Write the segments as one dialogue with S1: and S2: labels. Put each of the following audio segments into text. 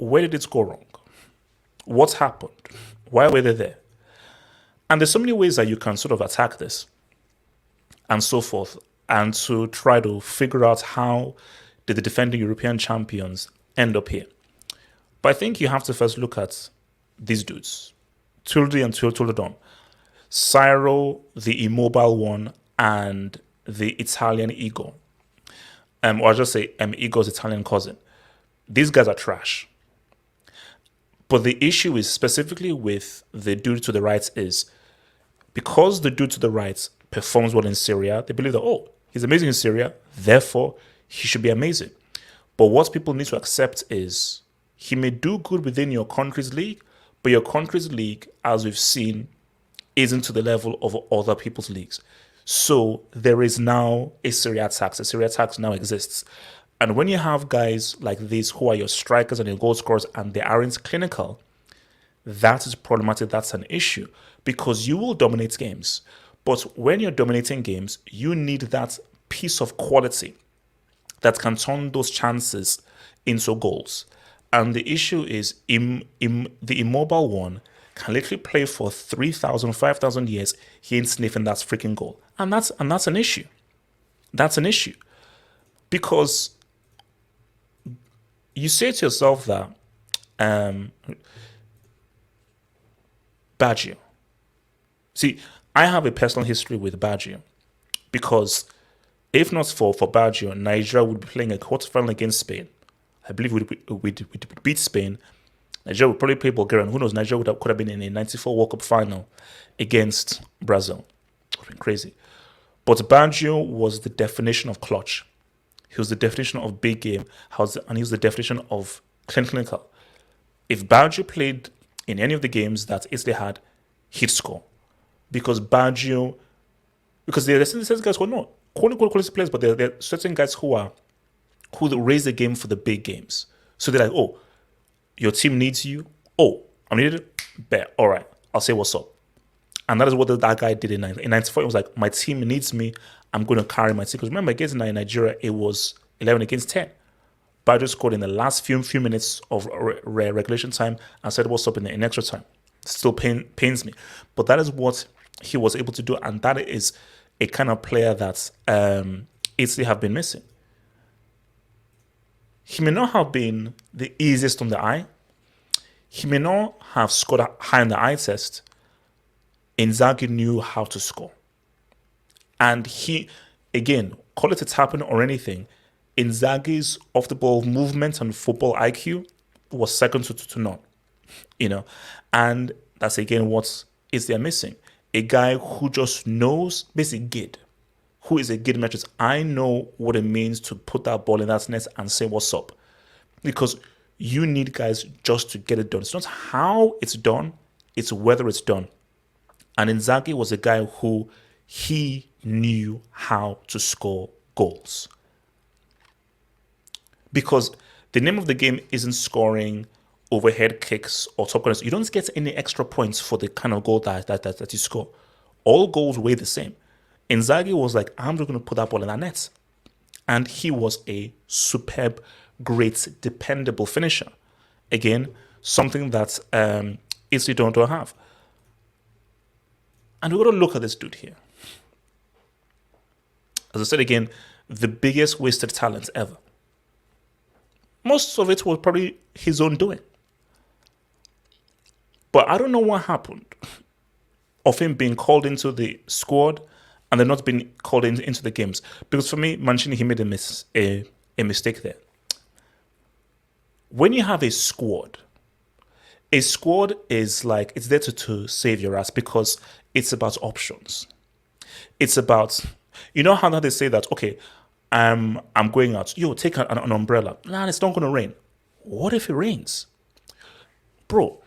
S1: Where did it go wrong? What happened? Why were they there? And there's so many ways that you can sort of attack this and so forth, and to try to figure out how did the defending European champions end up here. But I think you have to first look at these dudes, Tuldi and Tuldum, Cyro, the immobile one, and the Italian Ego. Or I'll just say Ego's Italian cousin. These guys are trash. But the issue is specifically with the dude to the right is because the dude to the right performs well in Serie, they believe that, oh, he's amazing in Serie, therefore he should be amazing. But what people need to accept is he may do good within your country's league, but your country's league, as we've seen, isn't to the level of other people's leagues. So there is now a Serie A tax. A Serie A tax now exists. And when you have guys like these who are your strikers and your goal scorers and they aren't clinical, that is problematic. That's an issue because you will dominate games. But when you're dominating games, you need that piece of quality that can turn those chances into goals. And the issue is the immobile one can literally play for 3,000, 5,000 years. He ain't sniffing that freaking goal. And that's an issue. That's an issue. Because you say to yourself that Baggio. See, I have a personal history with Baggio because if not for Baggio, Nigeria would be playing a quarterfinal against Spain. I believe we'd beat Spain. Nigeria would probably play Bulgaria. And who knows, Nigeria could have been in a 94 World Cup final against Brazil. It would have been crazy. But Baggio was the definition of clutch. He was the definition of big game. And he was the definition of clinical. If Baggio played in any of the games that Italy had, he'd score. Because there are certain guys who are not quality players, but there are certain guys who raise the game for the big games. So they're like, oh, your team needs you. Oh, I'm needed. Bet. All right, I'll say what's up. And that is what that guy did in 94. It was like, my team needs me. I'm going to carry my team. Because remember, against Nigeria, it was 11 against 10. Baggio scored in the last few minutes of regulation time and said what's up in extra time. Still pains me. But that is what he was able to do. And that is a kind of player that Italy have been missing. He may not have been the easiest on the eye. He may not have scored high on the eye test. Inzaghi knew how to score. And he, again, call it a tapping or anything, Inzaghi's off-the-ball movement and football IQ was second to none. And that's, again, what is there missing. A guy who just knows, basically Gid, who is a Gid metric. I know what it means to put that ball in that net and say what's up. Because you need guys just to get it done. It's not how it's done, it's whether it's done. And Inzaghi was a guy who he knew how to score goals. Because the name of the game isn't scoring overhead kicks or top corners. You don't get any extra points for the kind of goal that you score. All goals weigh the same. Inzaghi was like, I'm just going to put that ball in that net. And he was a superb, great, dependable finisher. Again, something that Italy don't have. And we've got to look at this dude here. As I said again, the biggest wasted talent ever. Most of it was probably his own doing. But I don't know what happened of him being called into the squad and then not being called into the games. Because for me, Mancini, he made a mistake there. When you have a squad is like, it's there to save your ass because it's about options. It's about, you know how they say that, okay, I'm going out. Yo, take an umbrella. Nah, it's not going to rain. What if it rains? Bro,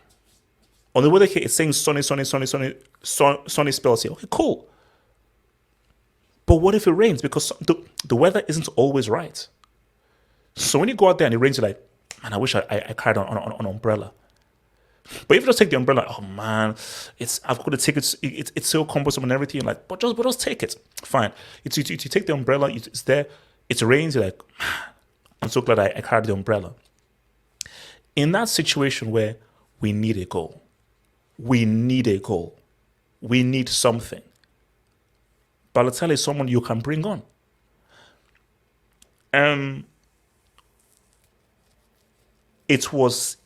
S1: on the weather here, it's saying sunny spells here. Okay, cool. But what if it rains? Because the weather isn't always right. So when you go out there and it rains, you're like, man, I wish I carried on an umbrella. But if you just take the umbrella, oh man, I've got to take it. It's so cumbersome and everything. You're like, but just take it. Fine. You take the umbrella. It's there. It rains. You're like, man, I'm so glad I carried the umbrella. In that situation where we need a goal, we need a goal, we need something, Balotelli is someone you can bring on. It was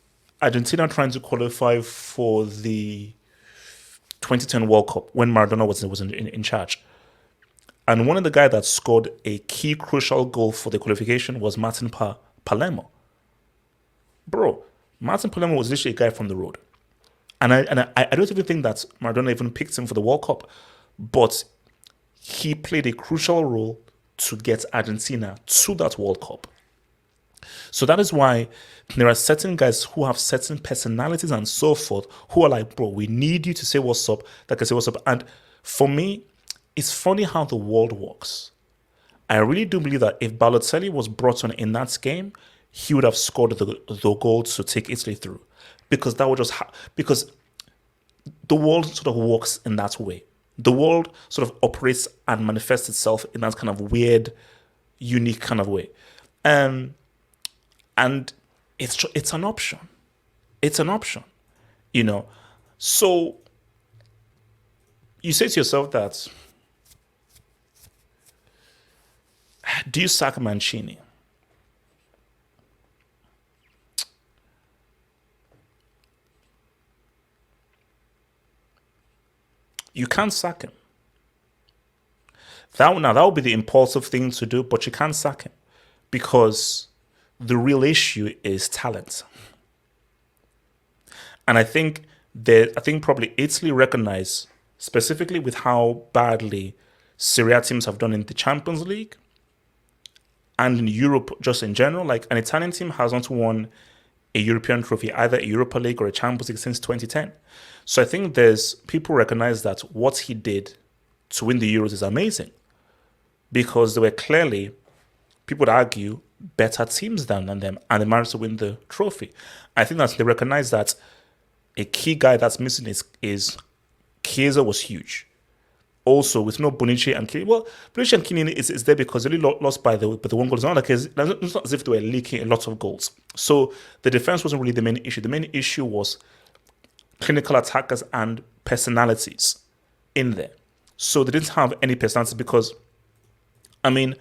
S1: Argentina trying to qualify for the 2010 World Cup when Maradona was in charge. And one of the guys that scored a key crucial goal for the qualification was Martin Palermo. Bro, Martin Palermo was literally a guy from the road. And I don't even think that Maradona even picked him for the World Cup. But he played a crucial role to get Argentina to that World Cup. So that is why there are certain guys who have certain personalities and so forth who are like, bro, we need you to say what's up, that can say what's up. And for me, it's funny how the world works. I really do believe that if Balotelli was brought on in that game, he would have scored the goal to take Italy through. Because that would just because the world sort of works in that way. The world sort of operates and manifests itself in that kind of weird, unique kind of way. And it's an option. It's an option, you know. So you say to yourself that, do you sack Mancini? You can't sack him. That would be the impulsive thing to do, but you can't sack him because the real issue is talent. And I think probably Italy recognize, specifically with how badly Serie teams have done in the Champions League and in Europe just in general. Like, an Italian team has not won a European trophy, either a Europa League or a Champions League, since 2010. So I think people recognize that what he did to win the Euros is amazing, because there were clearly, people would argue, better teams than them, and they managed to win the trophy. I think that they recognize that a key guy that's missing is Chiesa was huge. Also, with no Bonucci and Chiellini, well, Bonucci and Chiellini is there because they really lost by the one goal. It's not as if they were leaking a lot of goals. So the defense wasn't really the main issue. The main issue was clinical attackers and personalities in there. So they didn't have any personalities because, I mean,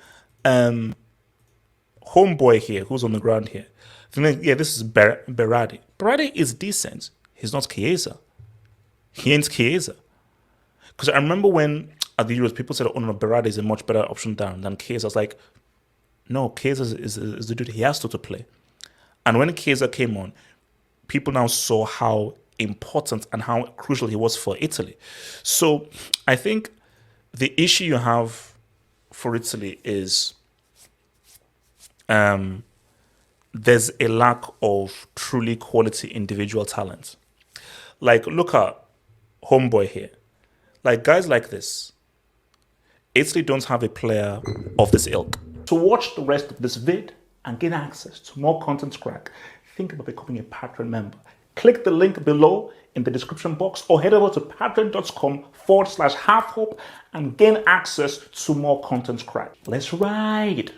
S1: homeboy here, who's on the ground here, this is Berardi. Berardi is decent. He's not Chiesa. He ain't Chiesa. Because I remember when at the Euros, people said, oh no, Berardi is a much better option than Chiesa. I was like, no, Chiesa is the dude. He has to play. And when Chiesa came on, people now saw how important and how crucial he was for Italy. So I think the issue you have for Italy is there's a lack of truly quality individual talent. Like, look at homeboy here. Like, guys like this, Italy don't have a player of this ilk. To watch the rest of this vid and gain access to more content crack, think about becoming a Patreon member. Click the link below in the description box or head over to patreon.com/halfhope and gain access to more content crack. Let's ride.